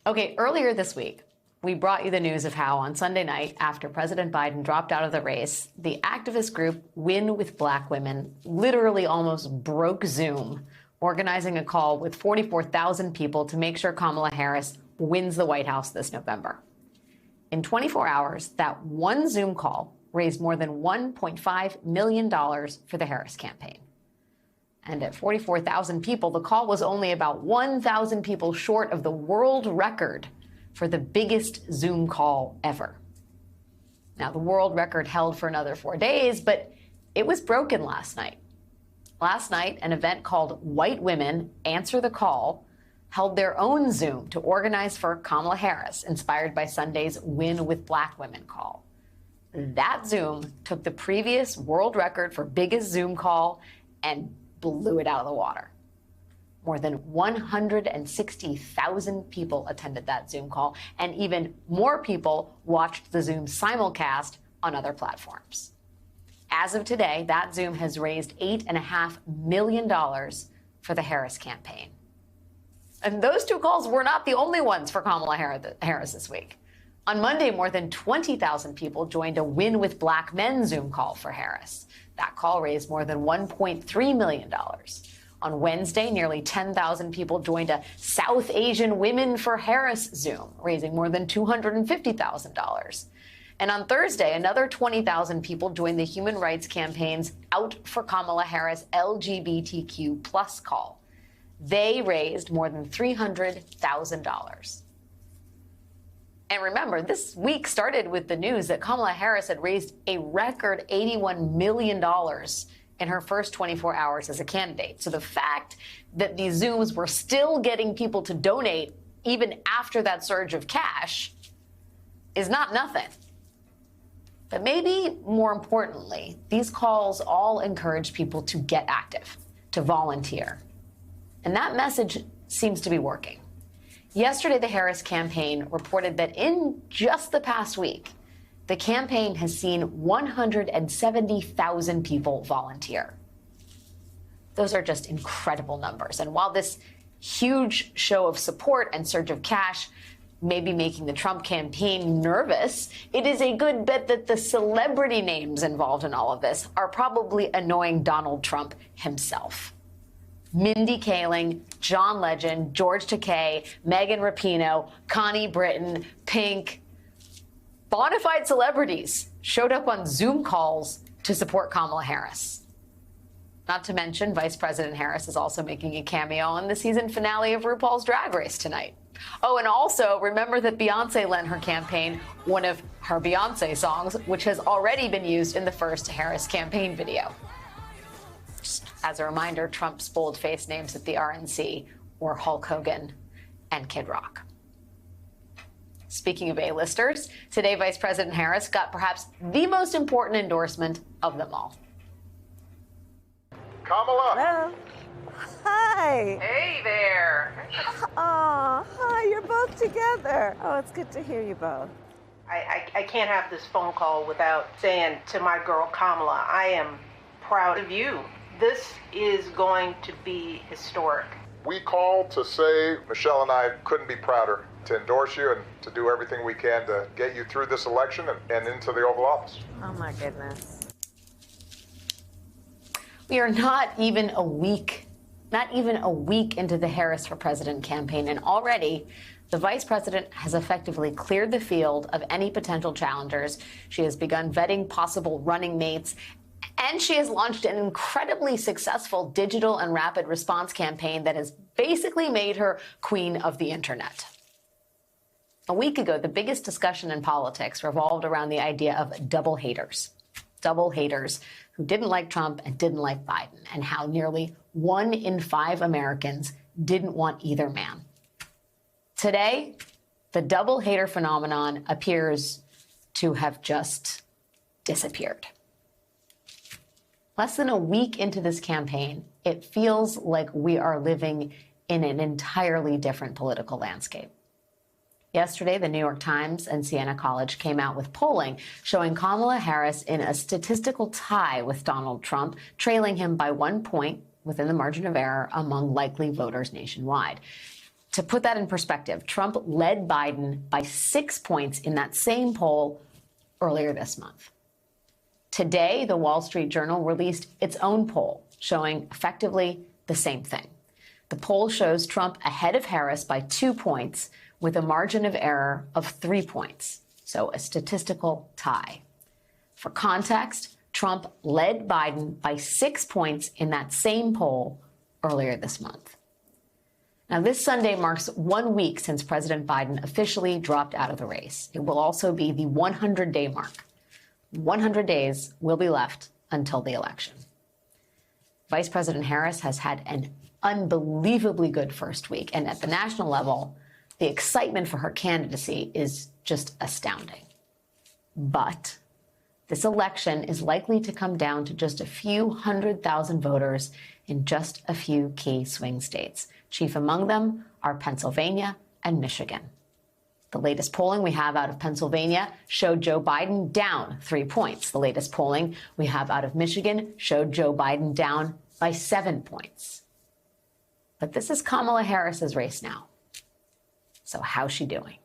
Okay, earlier this week, we brought you the news of how on Sunday night, after President Biden dropped out of the race, the activist group Win with Black Women literally almost broke Zoom, organizing a call with 44,000 people to make sure Kamala Harris wins the White House this November. In 24 hours, that one Zoom call raised more than $1.5 million for the Harris campaign. And at 44,000 people, the call was only about 1,000 people short of the world record for the biggest Zoom call ever. Now, the world record held for another 4 days, but it was broken last night. Last night, an event called White Women Answer the Call held their own Zoom to organize for Kamala Harris, inspired by Sunday's Win with Black Women call. That Zoom took the previous world record for biggest Zoom call and blew it out of the water. More than 160,000 people attended that Zoom call, and even more people watched the Zoom simulcast on other platforms. As of today, that Zoom has raised $8.5 million for the Harris campaign. And those two calls were not the only ones for Kamala Harris this week. On Monday, more than 20,000 people joined a Win with Black Men Zoom call for Harris. That call raised more than $1.3 million. On Wednesday, nearly 10,000 people joined a South Asian Women for Harris Zoom, raising more than $250,000. And on Thursday, another 20,000 people joined the Human Rights Campaign's Out for Kamala Harris LGBTQ plus call. They raised more than $300,000. And remember, this week started with the news that Kamala Harris had raised a record $81 million in her first 24 hours as a candidate. So the fact that these Zooms were still getting people to donate even after that surge of cash is not nothing. But maybe more importantly, these calls all encourage people to get active, to volunteer. And that message seems to be working. Yesterday, the Harris campaign reported that in just the past week, the campaign has seen 170,000 people volunteer. Those are just incredible numbers. And while this huge show of support and surge of cash may be making the Trump campaign nervous, it is a good bet that the celebrity names involved in all of this are probably annoying Donald Trump himself. Mindy Kaling, John Legend, George Takei, Megan Rapinoe, Connie Britton, Pink, bona fide celebrities showed up on Zoom calls to support Kamala Harris. Not to mention, Vice President Harris is also making a cameo on the season finale of RuPaul's Drag Race tonight. Oh, and also remember that Beyonce lent her campaign one of her Beyonce songs, which has already been used in the first Harris campaign video. Just as a reminder, Trump's bold-faced names at the RNC were Hulk Hogan and Kid Rock. Speaking of A-listers, today Vice President Harris got perhaps the most important endorsement of them all. Kamala. Hello. Hi. Hey there. Oh, hi, you're both together. Oh, it's good to hear you both. I can't have this phone call without saying to my girl Kamala, I am proud of you. This is going to be historic. We called to say Michelle and I couldn't be prouder to endorse you and to do everything we can to get you through this election and into the Oval Office. Oh, my goodness. We are not even a week into the Harris for President campaign, and already the vice president has effectively cleared the field of any potential challengers. She has begun vetting possible running mates, and she has launched an incredibly successful digital and rapid response campaign that has basically made her queen of the internet. A week ago, the biggest discussion in politics revolved around the idea of double haters who didn't like Trump and didn't like Biden, and how nearly 1 in 5 Americans didn't want either man. Today, the double hater phenomenon appears to have just disappeared. Less than a week into this campaign, it feels like we are living in an entirely different political landscape. Yesterday, the New York Times and Siena College came out with polling showing Kamala Harris in a statistical tie with Donald Trump, trailing him by 1 point within the margin of error among likely voters nationwide. To put that in perspective, Trump led Biden by 6 points in that same poll earlier this month. Today, the Wall Street Journal released its own poll showing effectively the same thing. The poll shows Trump ahead of Harris by 2 points with a margin of error of 3 points, so a statistical tie. For context, Trump led Biden by 6 points in that same poll earlier this month. Now, this Sunday marks 1 week since President Biden officially dropped out of the race. It will also be the 100-day mark. 100 days will be left until the election. Vice President Harris has had an unbelievably good first week, and at the national level, the excitement for her candidacy is just astounding. But this election is likely to come down to just a few 100,000 voters in just a few key swing states. Chief among them are Pennsylvania and Michigan. The latest polling we have out of Pennsylvania showed Joe Biden down 3 points. The latest polling we have out of Michigan showed Joe Biden down by 7 points. But this is Kamala Harris's race now. So how's she doing?